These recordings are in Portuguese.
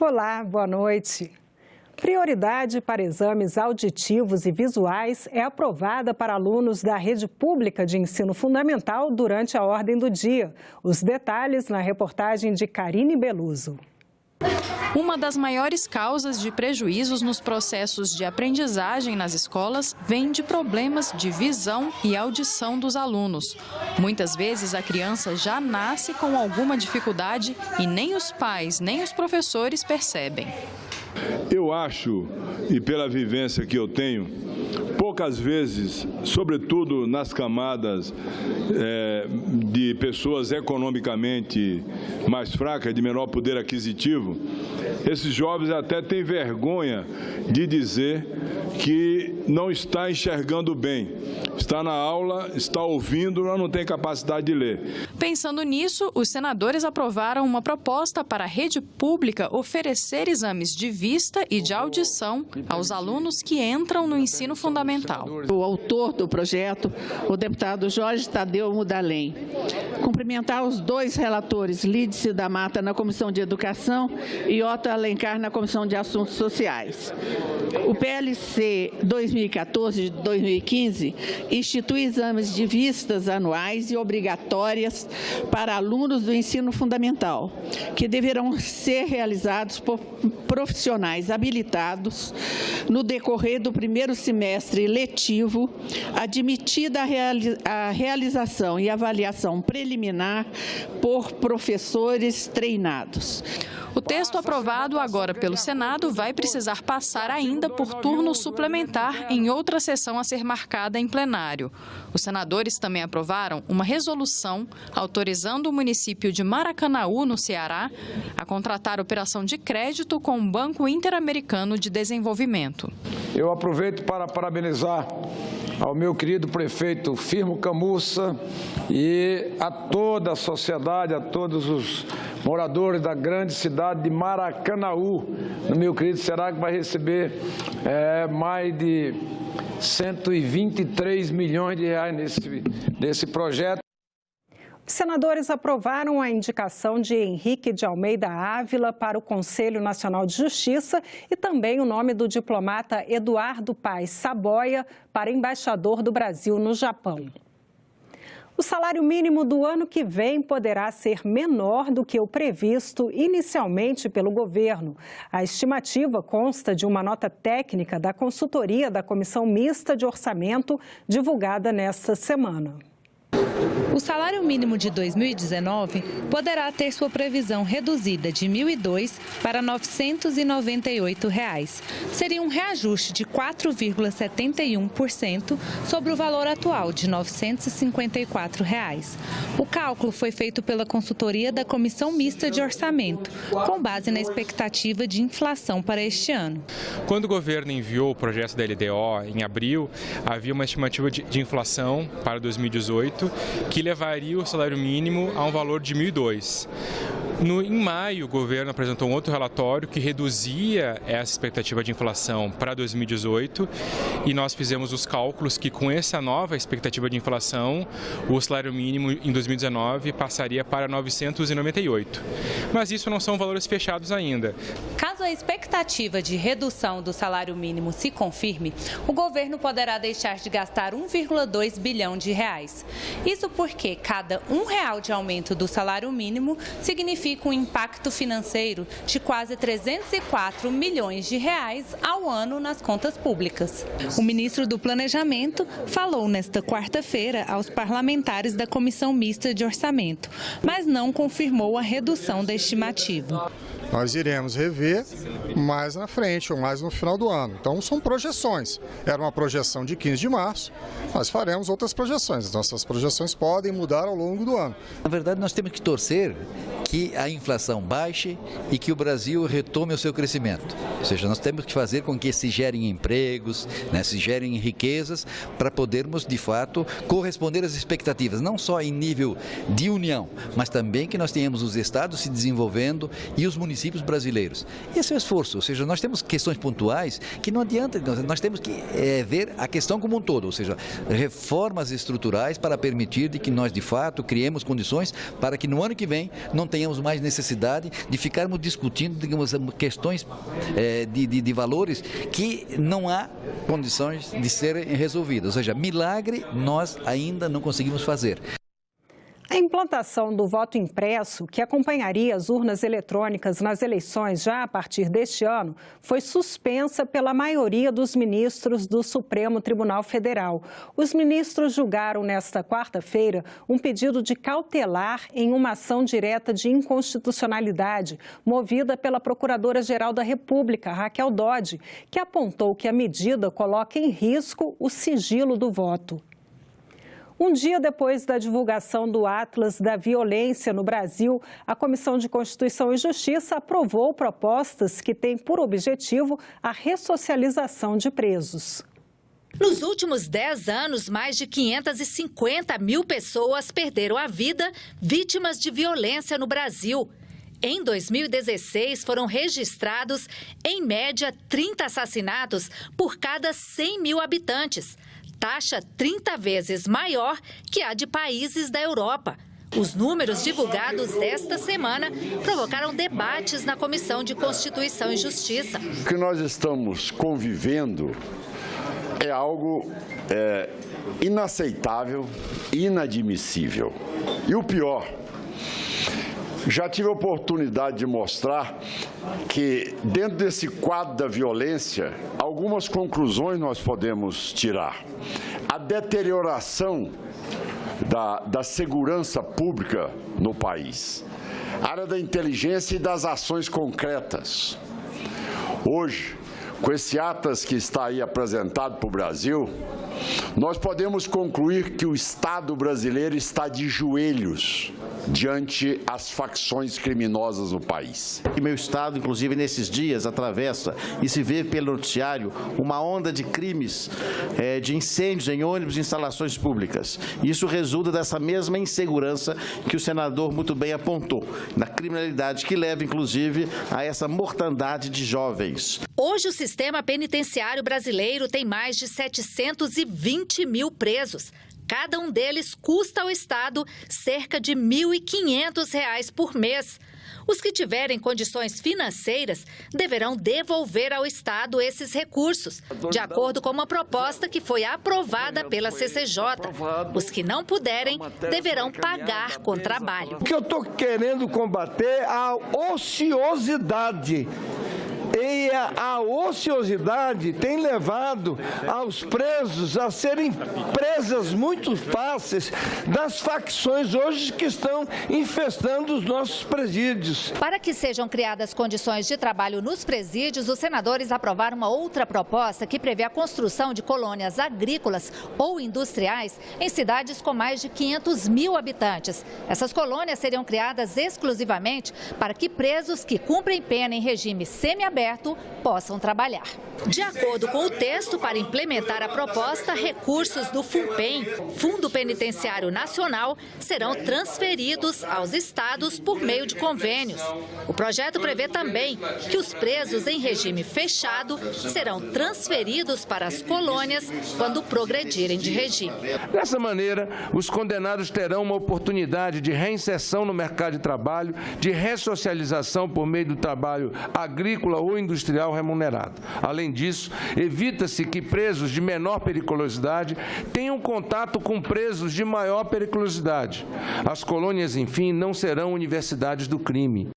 Olá, boa noite. Prioridade para exames auditivos e visuais é aprovada para alunos da rede pública de ensino fundamental durante a ordem do dia. Os detalhes na reportagem de Karine Beluso. Uma das maiores causas de prejuízos nos processos de aprendizagem nas escolas vem de problemas de visão e audição dos alunos. Muitas vezes a criança já nasce com alguma dificuldade e nem os pais nem os professores percebem. Eu acho, e pela vivência que eu tenho, poucas vezes, sobretudo nas camadas de pessoas economicamente mais fracas, de menor poder aquisitivo, esses jovens até têm vergonha de dizer que não está enxergando bem. Está na aula, está ouvindo, mas não tem capacidade de ler. Pensando nisso, os senadores aprovaram uma proposta para a rede pública oferecer exames de vista e de audição aos alunos que entram no ensino fundamental. O autor do projeto, o deputado Jorge Tadeu Mudalem. Cumprimentar os dois relatores, Lídice da Mata na Comissão de Educação e Otto Alencar na Comissão de Assuntos Sociais. O PLC 2014-2015 institui exames de vistas anuais e obrigatórias para alunos do ensino fundamental, que deverão ser realizados por profissionais habilitados no decorrer do primeiro semestre letivo, admitida a realização e avaliação preliminar por professores treinados. O texto aprovado agora pelo Senado vai precisar passar ainda por turno suplementar em outra sessão a ser marcada em plenário. Os senadores também aprovaram uma resolução autorizando o município de Maracanaú, no Ceará, a contratar operação de crédito com o Banco Interamericano de Desenvolvimento. Eu aproveito para parabenizar ao meu querido prefeito Firmo Camussa e a toda a sociedade, a todos os moradores da grande cidade de Maracanaú, no meu querido Ceará, que vai receber mais de 123 milhões de reais nesse projeto. Os senadores aprovaram a indicação de Henrique de Almeida Ávila para o Conselho Nacional de Justiça e também o nome do diplomata Eduardo Paes Saboia para embaixador do Brasil no Japão. O salário mínimo do ano que vem poderá ser menor do que o previsto inicialmente pelo governo. A estimativa consta de uma nota técnica da consultoria da Comissão Mista de Orçamento, divulgada nesta semana. O salário mínimo de 2019 poderá ter sua previsão reduzida de R$ 1.002 para R$ 998. Seria um reajuste de 4,71% sobre o valor atual de R$ 954. O cálculo foi feito pela consultoria da Comissão Mista de Orçamento, com base na expectativa de inflação para este ano. Quando o governo enviou o projeto da LDO em abril, havia uma estimativa de inflação para 2018 que levaria o salário mínimo a um valor de R$ 1.002. Em maio, o governo apresentou um outro relatório que reduzia essa expectativa de inflação para 2018 e nós fizemos os cálculos que com essa nova expectativa de inflação, o salário mínimo em 2019 passaria para 998. Mas isso não são valores fechados ainda. Caso a expectativa de redução do salário mínimo se confirme, o governo poderá deixar de gastar 1,2 bilhão de reais. Isso porque cada R$1 de aumento do salário mínimo significa um impacto financeiro de quase 304 milhões de reais ao ano nas contas públicas. O ministro do Planejamento falou nesta quarta-feira aos parlamentares da Comissão Mista de Orçamento, mas não confirmou a redução da estimativa. Nós iremos rever mais na frente, ou mais no final do ano. Então, são projeções. Era uma projeção de 15 de março, nós faremos outras projeções. Nossas projeções podem mudar ao longo do ano. Na verdade, nós temos que torcer que a inflação baixe e que o Brasil retome o seu crescimento. Ou seja, nós temos que fazer com que se gerem empregos, né, se gerem riquezas, para podermos, de fato, corresponder às expectativas, não só em nível de União, mas também que nós tenhamos os estados se desenvolvendo e os municípios brasileiros. Esse é o esforço, ou seja, nós temos questões pontuais que não adianta, nós temos que ver a questão como um todo, ou seja, reformas estruturais para permitir de que nós, de fato, criemos condições para que no ano que vem não tenhamos mais necessidade de ficarmos discutindo, digamos, questões de valores que não há condições de serem resolvidas. Ou seja, milagre nós ainda não conseguimos fazer. A implantação do voto impresso, que acompanharia as urnas eletrônicas nas eleições já a partir deste ano, foi suspensa pela maioria dos ministros do Supremo Tribunal Federal. Os ministros julgaram nesta quarta-feira um pedido de cautelar em uma ação direta de inconstitucionalidade, movida pela Procuradora-Geral da República, Raquel Dodge, que apontou que a medida coloca em risco o sigilo do voto. Um dia depois da divulgação do Atlas da Violência no Brasil, a Comissão de Constituição e Justiça aprovou propostas que têm por objetivo a ressocialização de presos. Nos últimos 10 anos, mais de 550 mil pessoas perderam a vida vítimas de violência no Brasil. Em 2016, foram registrados, em média, 30 assassinatos por cada 100 mil habitantes. Taxa 30 vezes maior que a de países da Europa. Os números divulgados esta semana provocaram debates na Comissão de Constituição e Justiça. O que nós estamos convivendo é algo inaceitável, inadmissível. E o pior, já tive a oportunidade de mostrar que, dentro desse quadro da violência, algumas conclusões nós podemos tirar. A deterioração da segurança pública no país, a área da inteligência e das ações concretas. Hoje, com esse Atlas que está aí apresentado para o Brasil, nós podemos concluir que o Estado brasileiro está de joelhos diante as facções criminosas no país. E meu estado, inclusive, nesses dias, atravessa e se vê pelo noticiário uma onda de crimes, de incêndios em ônibus e instalações públicas. Isso resulta dessa mesma insegurança que o senador muito bem apontou, na criminalidade que leva, inclusive, a essa mortandade de jovens. Hoje, o sistema penitenciário brasileiro tem mais de 720 mil presos. Cada um deles custa ao Estado cerca de R$ 1.500 por mês. Os que tiverem condições financeiras deverão devolver ao Estado esses recursos, de acordo com uma proposta que foi aprovada pela CCJ. Os que não puderem deverão pagar com trabalho. O que eu estou querendo combater é a ociosidade. E a ociosidade tem levado aos presos a serem presas muito fáceis das facções hoje que estão infestando os nossos presídios. Para que sejam criadas condições de trabalho nos presídios, os senadores aprovaram uma outra proposta que prevê a construção de colônias agrícolas ou industriais em cidades com mais de 500 mil habitantes. Essas colônias seriam criadas exclusivamente para que presos que cumprem pena em regime semiaberto possam trabalhar. De acordo com o texto, para implementar a proposta, recursos do FUNPEN, Fundo Penitenciário Nacional, serão transferidos aos estados por meio de convênios. O projeto prevê também que os presos em regime fechado serão transferidos para as colônias quando progredirem de regime. Dessa maneira, os condenados terão uma oportunidade de reinserção no mercado de trabalho, de ressocialização por meio do trabalho agrícola ou industrial remunerado. Além disso, evita-se que presos de menor periculosidade tenham contato com presos de maior periculosidade. As colônias, enfim, não serão universidades do crime.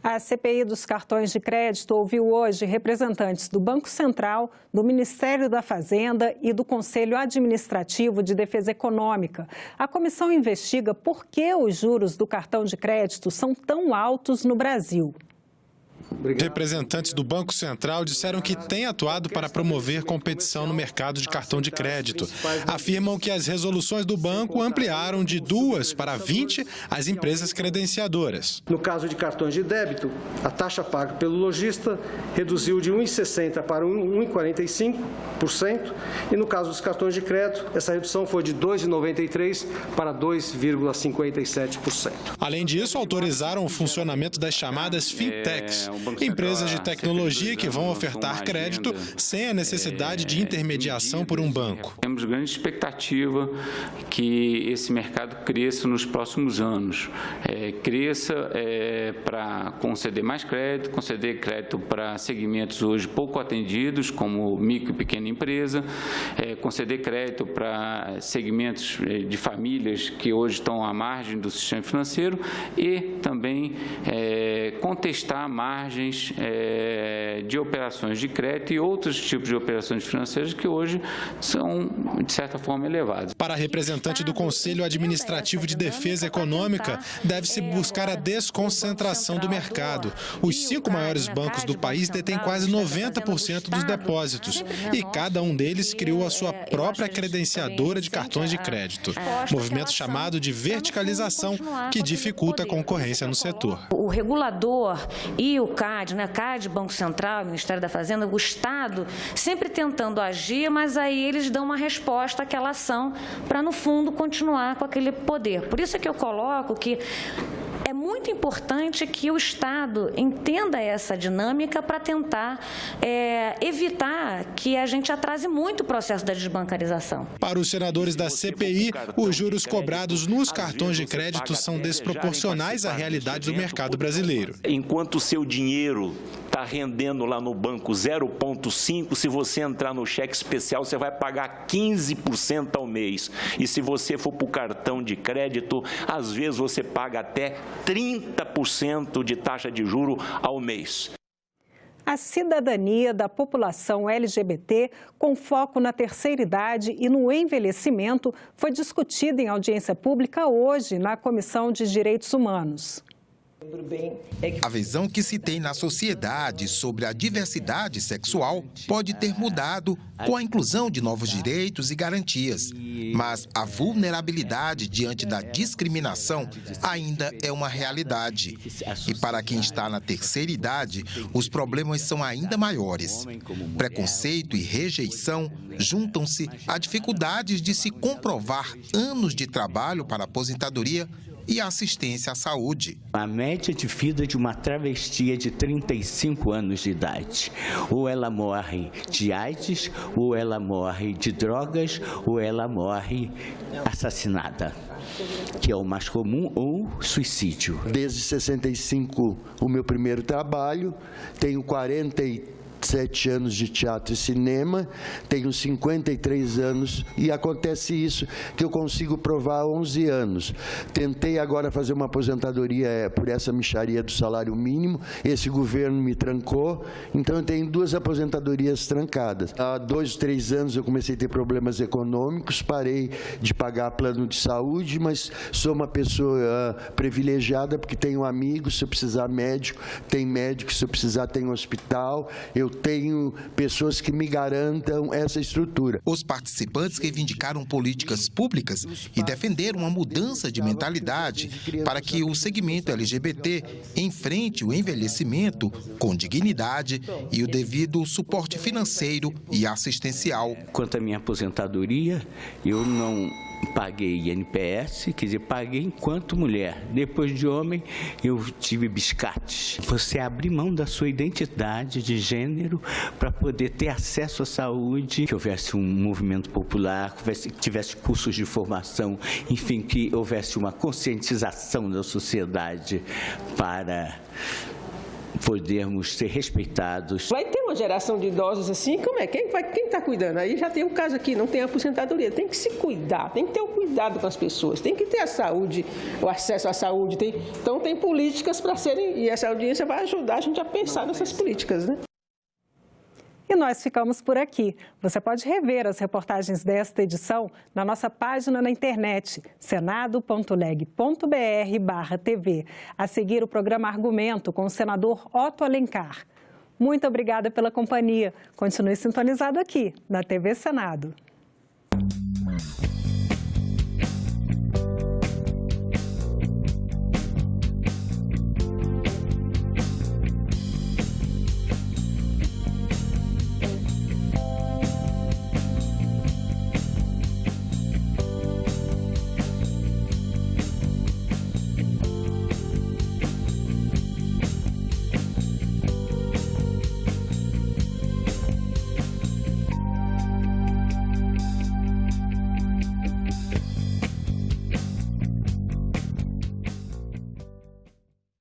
A CPI dos cartões de crédito ouviu hoje representantes do Banco Central, do Ministério da Fazenda e do Conselho Administrativo de Defesa Econômica. A comissão investiga por que os juros do cartão de crédito são tão altos no Brasil. Representantes do Banco Central disseram que têm atuado para promover competição no mercado de cartão de crédito. Afirmam que as resoluções do banco ampliaram de 2 para 20 as empresas credenciadoras. No caso de cartões de débito, a taxa paga pelo lojista reduziu de 1,60% para 1,45%, e no caso dos cartões de crédito, essa redução foi de 2,93% para 2,57%. Além disso, autorizaram o funcionamento das chamadas fintechs, empresas de tecnologia que vão ofertar crédito sem a necessidade de intermediação por um banco. Temos grande expectativa que esse mercado cresça nos próximos anos. Cresça para conceder mais crédito, conceder crédito para segmentos hoje pouco atendidos, como micro e pequena empresa, conceder crédito para segmentos de famílias que hoje estão à margem do sistema financeiro e também contestar margens de operações de crédito e outros tipos de operações financeiras que hoje são, de certa forma, elevados. Para a representante do Conselho Administrativo de Defesa Econômica, deve-se buscar a desconcentração do mercado. Os 5 maiores bancos do país detêm quase 90% dos depósitos e cada um deles criou a sua própria credenciadora de cartões de crédito. Movimento chamado de verticalização que dificulta a concorrência no setor. O regulador e o CAD, CAD, Banco Central, Ministério da Fazenda, o Estado, sempre tentando agir, mas aí eles dão uma resposta àquela ação para, no fundo, continuar com aquele poder. Por isso é que eu coloco que é muito importante que o Estado entenda essa dinâmica para tentar evitar que a gente atrase muito o processo da desbancarização. Para os senadores da CPI, os juros cobrados nos cartões de crédito são desproporcionais à realidade do mercado brasileiro. Enquanto o seu dinheiro está rendendo lá no banco 0,5%, se você entrar no cheque especial, você vai pagar 15% ao mês. E se você for para o cartão de crédito, às vezes você paga até 30% de taxa de juro ao mês. A cidadania da população LGBT, com foco na terceira idade e no envelhecimento, foi discutida em audiência pública hoje na Comissão de Direitos Humanos. A visão que se tem na sociedade sobre a diversidade sexual pode ter mudado com a inclusão de novos direitos e garantias, mas a vulnerabilidade diante da discriminação ainda é uma realidade. E para quem está na terceira idade, os problemas são ainda maiores. Preconceito e rejeição juntam-se a dificuldades de se comprovar anos de trabalho para aposentadoria e assistência à saúde. A média de vida de uma travesti é de 35 anos de idade. Ou ela morre de AIDS, ou ela morre de drogas, ou ela morre assassinada, que é o mais comum, ou suicídio. Desde 65, o meu primeiro trabalho, tenho 47 anos de teatro e cinema, tenho 53 anos e acontece isso que eu consigo provar há 11 anos. Tentei agora fazer uma aposentadoria por essa mixaria do salário mínimo, esse governo me trancou, então eu tenho 2 aposentadorias trancadas. Há 2, 3 anos eu comecei a ter problemas econômicos, parei de pagar plano de saúde, mas sou uma pessoa privilegiada porque tenho amigos, se eu precisar médico, tem médico, se eu precisar tem hospital, eu tenho pessoas que me garantam essa estrutura. Os participantes reivindicaram políticas públicas e defenderam uma mudança de mentalidade para que o segmento LGBT enfrente o envelhecimento com dignidade e o devido suporte financeiro e assistencial. Quanto à minha aposentadoria, eu não paguei INPS, quer dizer, paguei enquanto mulher. Depois de homem, eu tive biscates. Você abrir mão da sua identidade de gênero para poder ter acesso à saúde, que houvesse um movimento popular, que tivesse cursos de formação, enfim, que houvesse uma conscientização da sociedade para podermos ser respeitados. Vai ter uma geração de idosos assim, como é? Quem está cuidando? Aí já tem um caso aqui, não tem aposentadoria, tem que se cuidar, tem que ter o cuidado com as pessoas, tem que ter a saúde, o acesso à saúde, então tem políticas para serem, e essa audiência vai ajudar a gente a pensar nessas políticas, né? E nós ficamos por aqui. Você pode rever as reportagens desta edição na nossa página na internet, senado.leg.br/TV. A seguir, o programa Argumento com o senador Otto Alencar. Muito obrigada pela companhia. Continue sintonizado aqui na TV Senado.